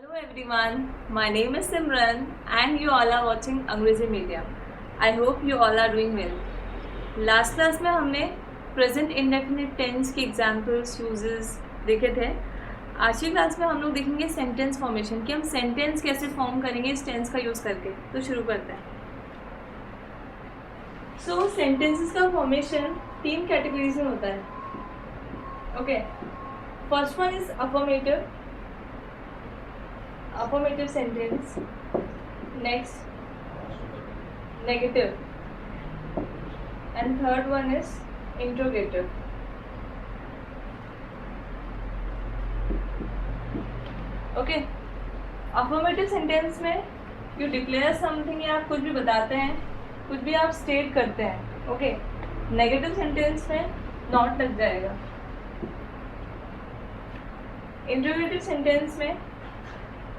Hello everyone, my name is Simran and you all are watching अंग्रेजी medium. I hope you all are doing well. Last class में हमने present indefinite tense की examples uses देखे थे. आज की class में हम लोग देखेंगे सेंटेंस फॉर्मेशन कि हम सेंटेंस कैसे फॉर्म करेंगे इस टेंस का यूज़ करके. तो शुरू करते हैं. सो सेंटेंसेस का फॉर्मेशन 3 कैटेगरीज में होता है. Okay, first one is affirmative sentence, next negative, and third one is interrogative. Okay, affirmative sentence में you declare something या आप कुछ भी बताते हैं, कुछ भी आप स्टेट करते हैं. ओके, नेगेटिव सेंटेंस में नॉट लग जाएगा. इंटरोगेटिव सेंटेंस में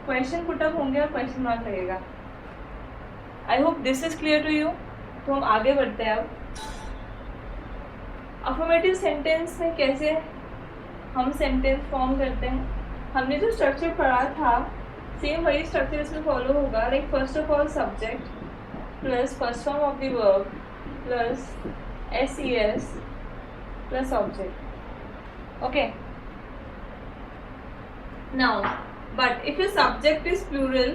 क्वेश्चन पुटअप होंगे और क्वेश्चन मार्क लगेगा. I hope this is clear to you. तो हम आगे बढ़ते हैं. अब अफर्मेटिव सेंटेंस में कैसे हम सेंटेंस फॉर्म करते हैं. हमने जो स्ट्रक्चर पढ़ा था सेम वही स्ट्रक्चर इसमें फॉलो होगा. Like first of all subject plus first form of the verb plus SES plus object. Okay, now but if your subject is plural,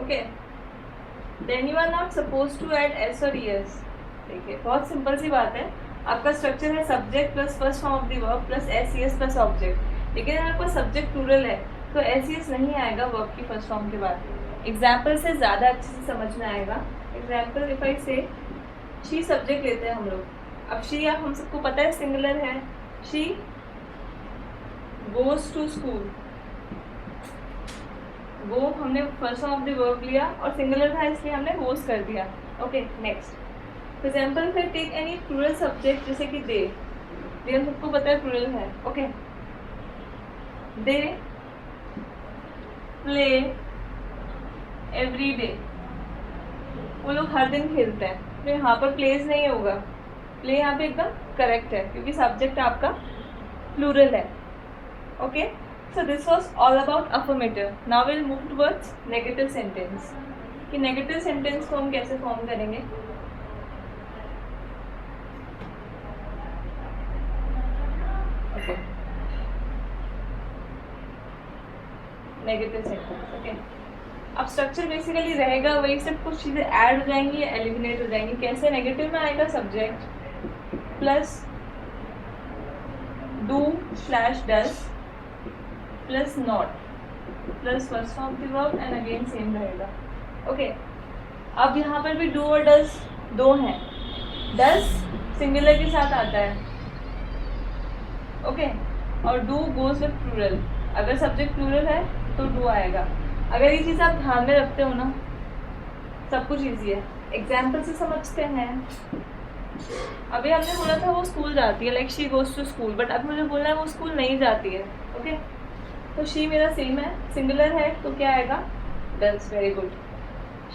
okay, then you are not supposed to add S or ES. देखिए बहुत simple सी बात है. आपका structure है subject plus first form of the verb plus SES plus object. लेकिन अगर आपका subject plural है तो SES नहीं आएगा वर्ब की फर्स्ट फॉर्म के बाद. एग्जाम्पल से ज़्यादा अच्छे से समझ में आएगा. एग्जाम्पल इफ आई से शी सब्जेक्ट लेते हैं हम लोग. अब शी आप हम सबको पता है सिंगुलर है. She goes to school. वो हमने first form of the verb लिया और सिंगुलर था इसलिए हमने गोज कर दिया. ओके, नेक्स्ट फॉर एग्जाम्पल फिर टेक एनी प्लूरल सब्जेक्ट जैसे कि दे हम सबको पता है प्लूरल है. Okay, they play every day. वो लोग हर दिन खेलते हैं. तो यहाँ पर प्लेज नहीं होगा. प्ले यहाँ पे एकदम करेक्ट है क्योंकि सब्जेक्ट आपका प्लूरल है. Okay, so this was all about affirmative. Now we'll move towards negative sentence. कि negative sentence को हम कैसे फॉर्म करेंगे. Okay, negative sentence. ओके, अब स्ट्रक्चर बेसिकली रहेगा वही, सिर्फ कुछ चीज़ें ऐड हो जाएंगी या एलिमिनेट हो जाएंगी. कैसे. नेगेटिव में आएगा subject plus do slash does plus not plus first form की वर्ब एंड अगेन सेम रहेगा. ओके, अब यहाँ पर भी डू और डज दो हैं. डज सिंगुलर के साथ आता है. ओके, और डू गोज विथ प्लूरल. अगर सब्जेक्ट प्लूरल है तो डू आएगा. अगर ये चीज़ आप ध्यान में रखते हो ना सब कुछ ईजी है. एग्जाम्पल से समझते हैं. अभी हमने बोला था वो स्कूल जाती है, like she goes to school. But अब मुझे बोलना है वो स्कूल नहीं जाती है. ओके, तो शी मेरा सेम है, सिंगुलर है तो क्या आएगा. Does. Very good.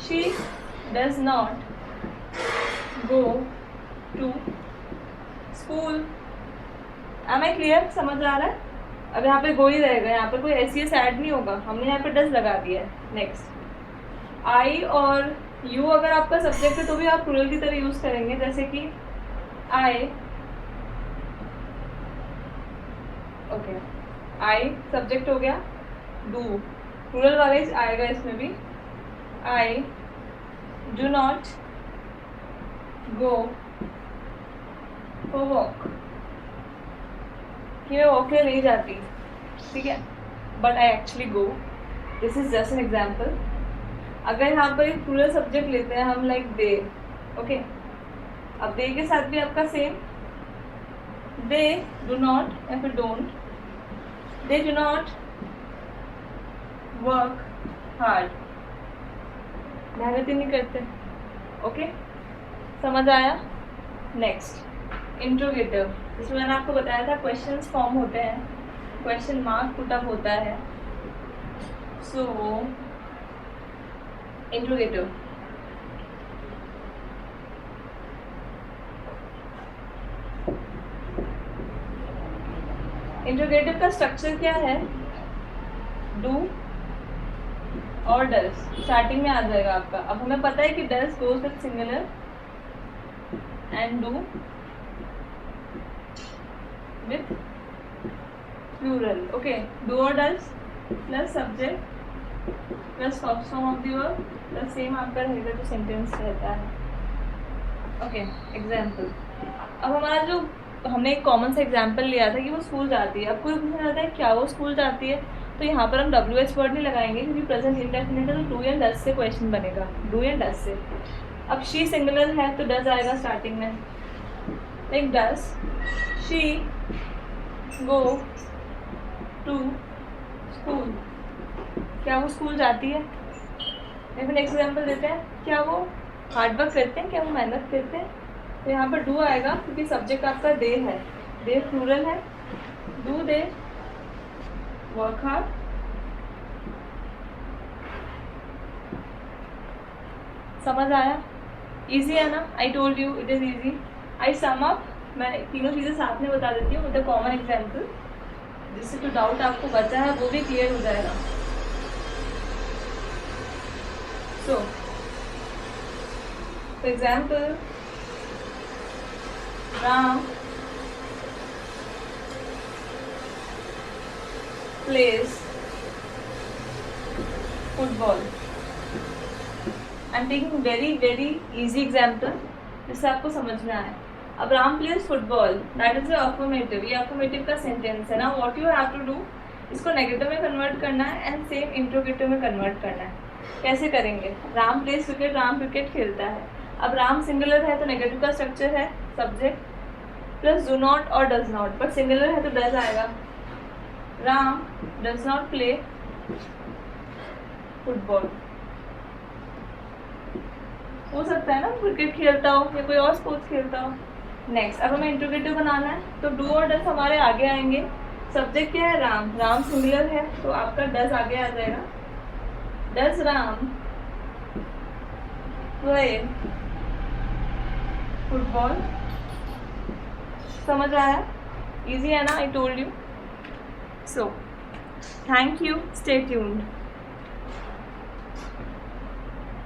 She does not go to school. Am I clear. समझ आ रहा है. अब यहाँ पे गो ही रहेगा. यहाँ पर कोई SES ऐड नहीं होगा. हमने यहाँ पे डज लगा दिया है. नेक्स्ट, आई और यू अगर आपका सब्जेक्ट है तो भी आप प्लूरल की तरह यूज करेंगे. जैसे कि आई. ओके, आई सब्जेक्ट हो गया. डू प्लूरल वाले आएगा इसमें भी. I do not go for walk. कि मैं वॉक के लिए नहीं जाती. ठीक है, but I actually go. This is just an example. अगर यहाँ पर एक प्लूरल सब्जेक्ट लेते हैं हम लाइक दे. ओके, अब दे के साथ भी आपका सेम. दे डू नॉट या फिर don't. They do not work hard. मेहनत ही नहीं करते. ओके, समझ आया. Next, interrogative. जिसमें मैंने आपको बताया था क्वेश्चंस फॉर्म होते हैं, क्वेश्चन मार्क पुटअप होता है. सो इंट्रोगेटिव. इंट्रोगेटिव का स्ट्रक्चर क्या है? डू और डज स्टार्टिंग में आ जाएगा आपका। अब हमें पता है कि does goes with singular and do with plural. Okay, do और does plus subject plus first form of the verb plus same आपका रहेगा जो सेंटेंस रहता है। Okay, example. अब हमारा जो हमने एक कॉमन सा एग्जाम्पल लिया था कि वो स्कूल जाती है। अब कोई पूछना चाहता है क्या वो स्कूल जाती है, तो यहाँ पर हम WH वर्ड नहीं लगाएंगे क्योंकि प्रेजेंट इंडेफिनिट है, तो डू एंड डज से क्वेश्चन बनेगा, डू एंड डज से। अब शी सिंगुलर है तो डज आएगा स्टार्टिंग में, like does she go to school. क्या वो स्कूल जाती है? या फिर नेक्स्ट एग्जाम्पल देते हैं, क्या वो हार्ड वर्क करते हैं, क्या वो मेहनत करते हैं? तो यहाँ पर डू आएगा क्योंकि सब्जेक्ट आपका दे है, दे प्लूरल है, डू दे वर्क हार्ड, समझ आया? इजी है ना? I told you it is easy. I sum up, मैं तीनों चीज़ें साथ में बता देती हूँ विद अ कॉमन एग्जाम्पल, जिससे जो डाउट आपको बचा है वो भी क्लियर हो जाएगा। So for example, Ram plays football. I'm taking very easy example जिससे आपको समझ में आए। अब Ram plays football, that is affirmative, ये अफर्मेटिव का सेंटेंस है ना। What you have to do, इसको नेगेटिव में कन्वर्ट करना है एंड सेम इंट्रोगेटिव में कन्वर्ट करना है। कैसे करेंगे? Ram plays cricket, Ram cricket खेलता है। अब राम सिंगुलर है तो नेगेटिव का स्ट्रक्चर है सब्जेक्ट प्लस डू नॉट और डज नॉट, बट सिंगुलर है तो डज आएगा। Ram does not play football. हो सकता है ना क्रिकेट खेलता हो या कोई और स्पोर्ट्स खेलता हो। नेक्स्ट, अब हमें इंट्रोगेटिव बनाना है तो डू और डज हमारे आगे आएंगे। सब्जेक्ट क्या है? राम, राम सिंगुलर है तो आपका डज आगे आ जाएगा। Does Ram play football. समझ आया? इजी है ना? I told you. So thank you, stay tuned.